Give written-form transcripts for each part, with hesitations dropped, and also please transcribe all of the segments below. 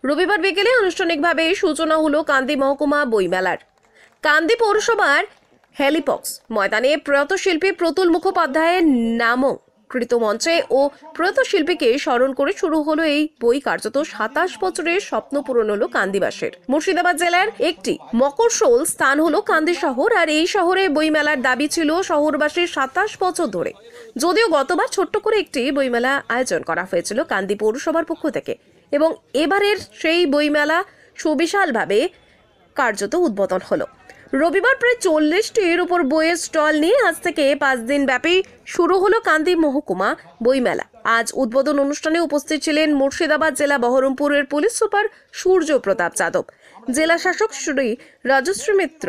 রবিবার বিকেলে আনুষ্ঠানিকভাবে সূচনা হলো কান্দি মহকুমা বইমেলার। কান্দি পৌরসভার হেলিপক্স ময়দানে প্রয়াত শিল্পী প্রতুল মুখোপাধ্যায়ের নামকৃত মঞ্চে ও প্রয়াত শিল্পীকে স্মরণ করে শুরু হলো এই বই। কার্যত 27 বছরের স্বপ্ন পূরণ হলো কান্দিবাসীর। মুর্শিদাবাদ জেলার একটি মকরশোল স্থান হলো কান্দি শহর, আর এই শহরে বইমেলার দাবি ছিল শহরবাসীর 27 বছর ধরে। যদিও গতবার ছোট্ট করে একটি বইমেলা আয়োজন করা হয়েছিল কান্দি পৌরসভার পক্ষ থেকে, এবং এবারের সেই বইমেলা সুবিশালভাবে কার্যত উদ্বোধন হলো। রবিবার প্রায় 40টির উপর বইয়ের স্টল নিয়ে আজ থেকে 5 দিন ব্যাপী শুরু হলো কান্দি মহকুমা বইমেলা। আজ উদ্বোধন অনুষ্ঠানে উপস্থিত ছিলেন মুর্শিদাবাদ জেলা বহরমপুরের পুলিশ সুপার সূর্য প্রতাপ যাদব, জেলা শাসক শ্রী রাজশ্রী মিত্র,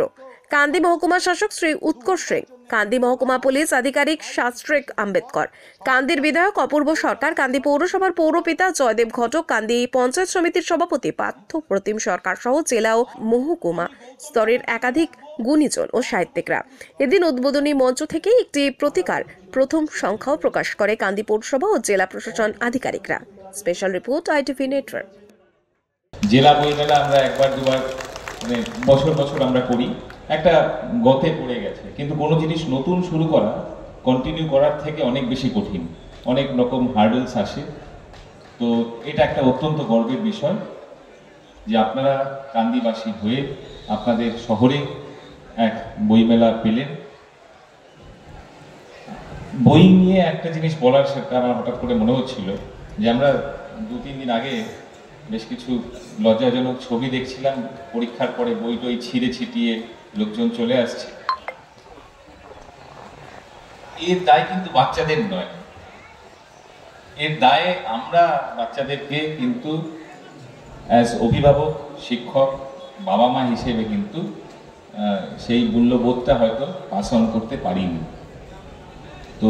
কান্দি মহকুমা শাসক শ্রী উৎকর্ষ সিং, কান্দি মহকুমা পুলিশ আধিকারিক শাস্ত্রিক আম্বেদকর, কান্দির বিধায়ক অপূর্ব সরকার, কান্দি পৌরসভার পৌরপিতা জয়দেব ঘটক, কান্দি পঞ্চায়েত সমিতির সভাপতি পার্থ প্রতিম সরকার সহ জেলা ও মহকুমা স্তরের একাধিক গুণীজন ও সাহিত্যিকরা। এদিন উদ্বোধনী মঞ্চ থেকে একটি প্রতিকার প্রথম সংখ্যাও প্রকাশ করে কান্দি পৌরসভা ও জেলা প্রশাসন আধিকারিকরা। Special report ITV network. জেলা বইমেলা আমরা একবার দুবার বছর বছর আমরা করি, একটা গতে পড়ে গেছে, কিন্তু কোনো জিনিস নতুন শুরু করা কন্টিনিউ করার থেকে অনেক বেশি কঠিন, অনেক রকম হার্ডেলস আসে। তো এটা একটা অত্যন্ত গর্বের বিষয় যে আপনারা কান্দিবাসী হয়ে আপনাদের শহরে এক বইমেলা পেলেন। বই নিয়ে একটা জিনিস বলার, সেটা আমার হঠাৎ করে মনে হচ্ছিল যে আমরা 2-3 দিন আগে বেশ কিছু লজ্জাজনক ছবি দেখছিলাম। পরীক্ষার পরে বই টই ছিঁড়ে ছিটিয়ে লোকজন চলে আসছে। এর দায় কিন্তু বাচ্চাদের নয়, এর দায় আমরা বাচ্চাদেরকে কিন্তু অ্যাজ অভিভাবক, শিক্ষক, বাবা মা হিসেবে কিন্তু সেই মূল্যবোধটা হয়তো পাস অন করতে পারিনি। তো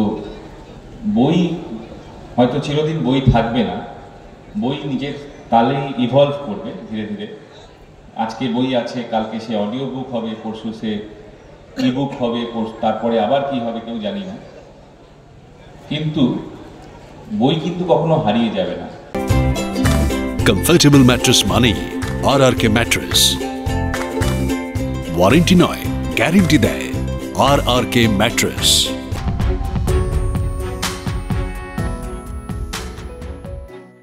বই হয়তো চিরদিন বই থাকবে না, বই নিজের তালেই ইভলভ করবে ধীরে ধীরে। আজকে বই আছে, কালকে সে অডিও বুক হবে, পরশু সে ইবুক হবে, তারপরে আবার কি হবে কেউ জানি না, কিন্তু বই কিন্তু কখনো হারিয়ে যাবে না। কমফর্টেবল ম্যাট্রেস মানেই RRK ম্যাট্রেস। ওয়ারেন্টি নয়, গ্যারেন্টি দেয় RRK ম্যাট্রেস।